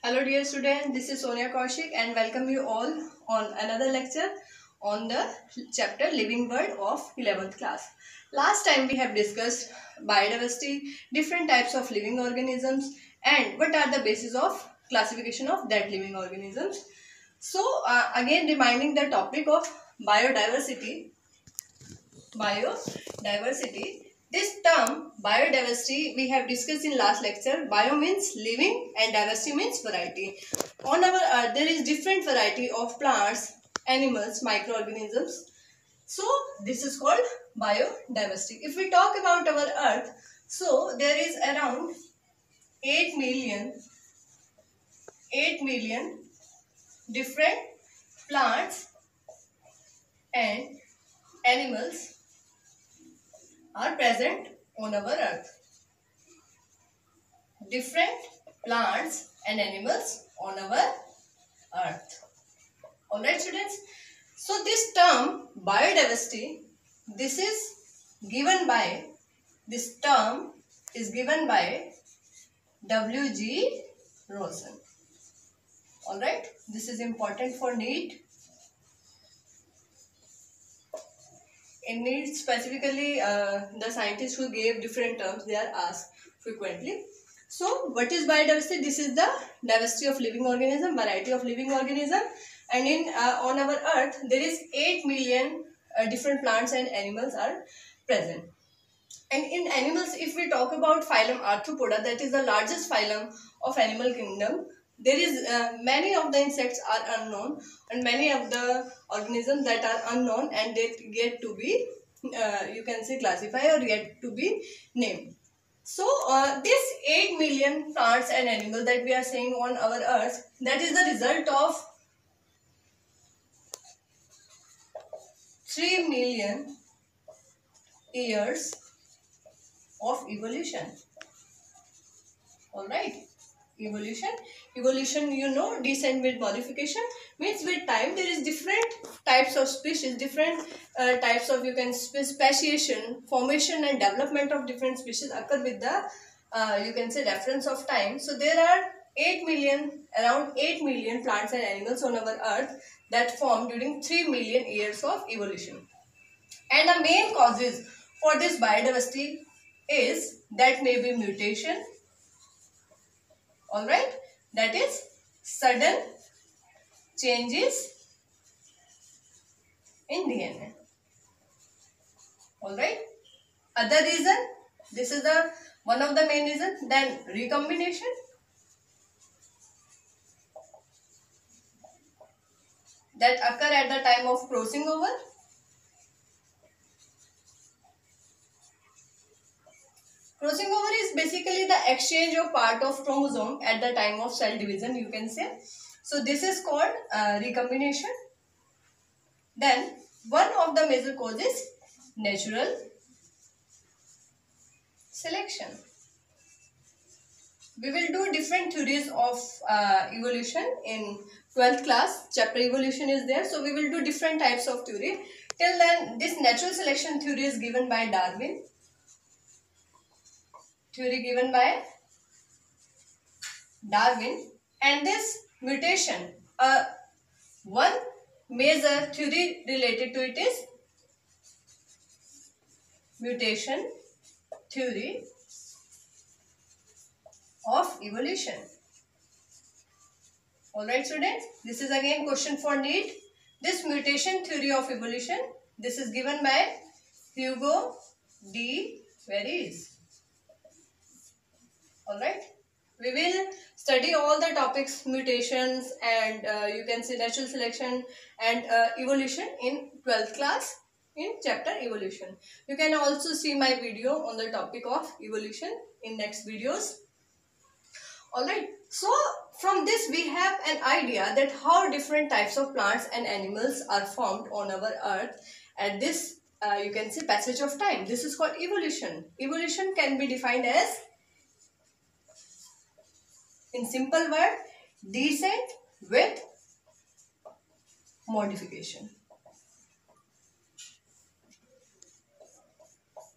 Hello dear students, this is Sonia Kaushik and welcome you all on another lecture on the chapter Living World of 11th class. Last time we have discussed biodiversity, different types of living organisms and what are the basis of classification of that living organisms. So again reminding the topic of biodiversity. This term biodiversity we have discussed in last lecture. Bio means living and diversity means variety. On our earth there is different variety of plants, animals, microorganisms. So this is called biodiversity. If we talk about our earth, so there is around 8 million different plants and animals are present on our earth. Different plants and animals on our earth. Alright students. So this term biodiversity, this term is given by W.G. Rosen. Alright. This is important for NEET. In NEET specifically, the scientists who gave different terms, they are asked frequently. So, what is biodiversity? This is the diversity of living organism, variety of living organism, and in on our earth there is 8 million different plants and animals are present. And in animals, if we talk about phylum Arthropoda, that is the largest phylum of animal kingdom, there is many of the insects are unknown and many of the organisms that are unknown and they get to be you can say classified or yet to be named. So this 8 million plants and animals that we are seeing on our earth, that is the result of 3 million years of evolution. Alright. Evolution, you know, descent with modification means with time there is different types of species, different types of, you can speciation, formation and development of different species occur with the you can say reference of time. So there are around 8 million plants and animals on our earth that formed during 3 million years of evolution. And the main causes for this biodiversity is that may be mutation. Alright, that is sudden changes in DNA. Alright, other reason, this is the one of the main reasons. Then recombination, that occur at the time of crossing over. Crossing over is basically the exchange of part of chromosome at the time of cell division, you can say. So this is called recombination. Then one of the major causes is natural selection. We will do different theories of evolution in 12th class. Chapter evolution is there. So we will do different types of theory. Till then, this natural selection theory is given by Darwin. And this mutation, one major theory related to it is mutation theory of evolution. Alright students, this is again question for NEET. This mutation theory of evolution, this is given by Hugo de Vries. Alright, we will study all the topics, mutations and you can say natural selection and evolution in 12th class in chapter evolution. You can also see my video on the topic of evolution in next videos. Alright, so from this we have an idea that how different types of plants and animals are formed on our earth at this you can say passage of time. This is called evolution. Evolution can be defined as, in simple word, descent with modification.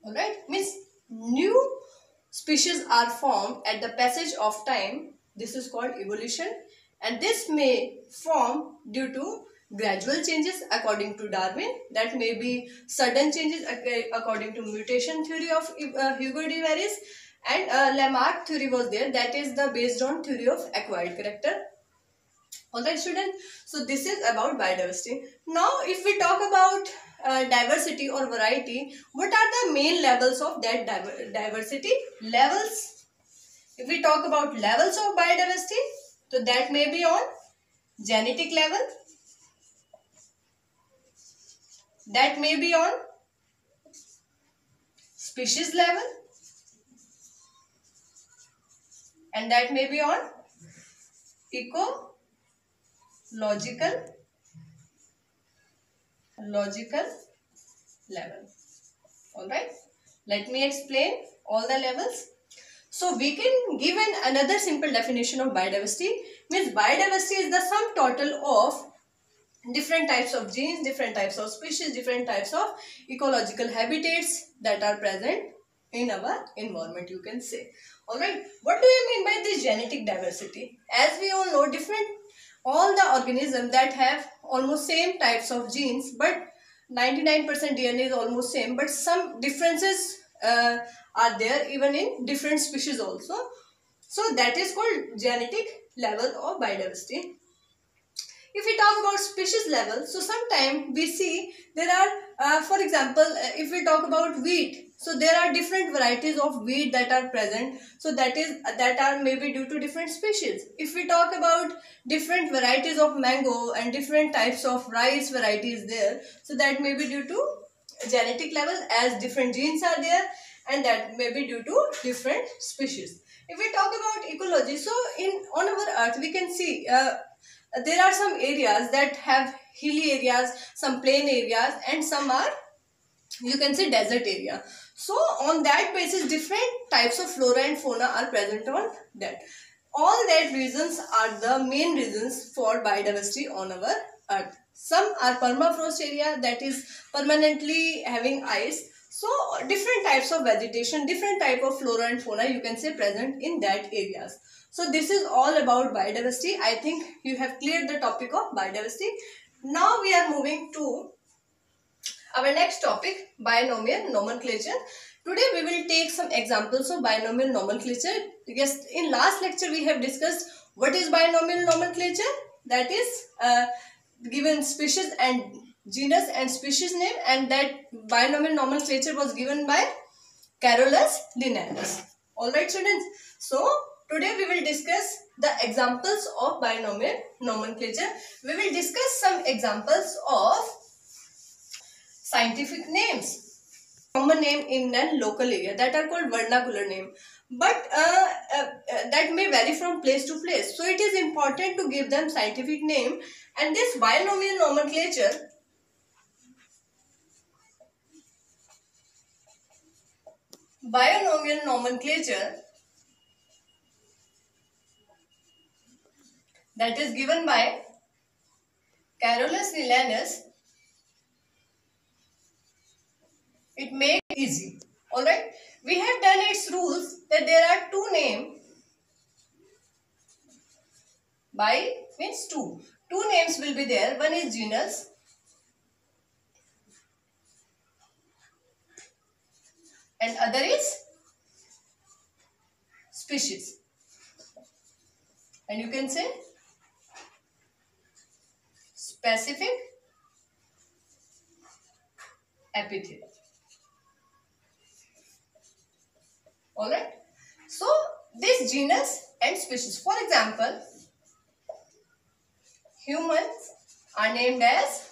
Alright, means new species are formed at the passage of time This is called evolution, and this may form due to gradual changes according to Darwin. That may be sudden changes according to mutation theory of Hugo de Varies, and Lamarck theory was there. That is the based on theory of acquired character. Alright students, so this is about biodiversity. Now if we talk about diversity or variety, what are the main levels of that diversity? Levels. If we talk about levels of biodiversity, so that may be on genetic level, that may be on species level, and that may be on ecological level. Alright, let me explain all the levels. So we can give another simple definition of biodiversity. Means biodiversity is the sum total of different types of genes, different types of species, different types of ecological habitats that are present in our environment, you can say. Alright, what do you mean by this genetic diversity? As we all know, all the organisms that have almost same types of genes, but 99% DNA is almost same, but some differences are there even in different species also. So that is called genetic level of biodiversity. If we talk about species level, so sometimes we see there are, for example, if we talk about wheat, so there are different varieties of wheat that are present. So that are maybe due to different species. If we talk about different varieties of mango and different types of rice varieties there, so that may be due to genetic level, as different genes are there, and that may be due to different species. If we talk about ecology, so on our earth we can see there are some areas that have hilly areas, some plain areas, and some are, you can say, desert area. So on that basis, different types of flora and fauna are present on that. All that reasons are the main reasons for biodiversity on our earth. Some are permafrost area, that is permanently having ice. So different types of vegetation, different type of flora and fauna, you can say, present in that areas. So this is all about biodiversity. I think you have cleared the topic of biodiversity. Now we are moving to our next topic, binomial nomenclature. Today we will take some examples of binomial nomenclature. Yes, in last lecture we have discussed what is binomial nomenclature. That is given species and genus and species name, and that binomial nomenclature was given by Carolus Linnaeus. Alright students, so today we will discuss the examples of binomial nomenclature. We will discuss some examples of scientific names, common name in a local area, that are called vernacular name, but that may vary from place to place. So it is important to give them scientific name, and this binomial nomenclature that is given by Carolus Linnaeus, it makes it easy. Alright, we have done its rules that there are two names. By means two names will be there. One is genus and other is species, and you can say specific epithet. Alright, so this genus and species, for example, humans are named as,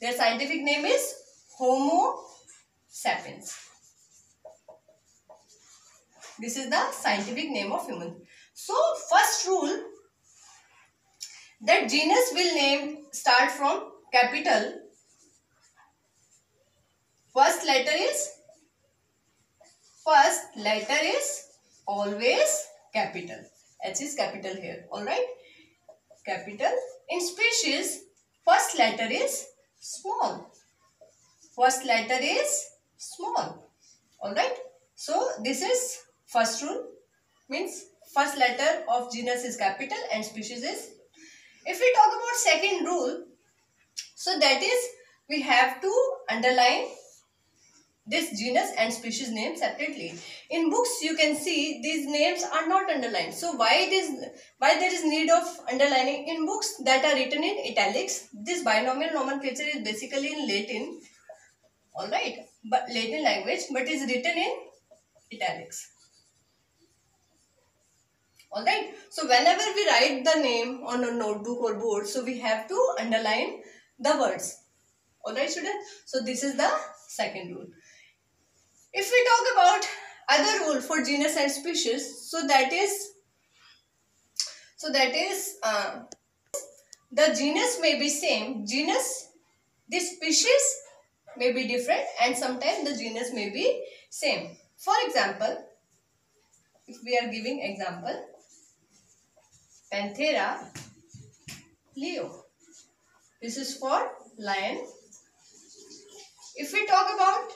their scientific name is Homo sapiens. This is the scientific name of human. So first rule, that genus will start from capital. First letter is always capital. H is capital here. Alright, capital. In species, first letter is small. Alright, so this is first rule, means first letter of genus is capital and species is. If we talk about second rule, so that is we have to underline this genus and species name separately. In books you can see these names are not underlined. So why there is need of underlining? In books that are written in italics, this binomial nomenclature is basically in Latin, alright, but Latin language, but is written in italics. Alright, so whenever we write the name on a notebook or board, so we have to underline the words. Alright students, so this is the second rule. If we talk about other rule for genus and species, so that is the genus may be same, the species may be different, and sometimes the genus may be same. For example, if we are giving example, Panthera leo, this is for lion. If we talk about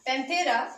Panthera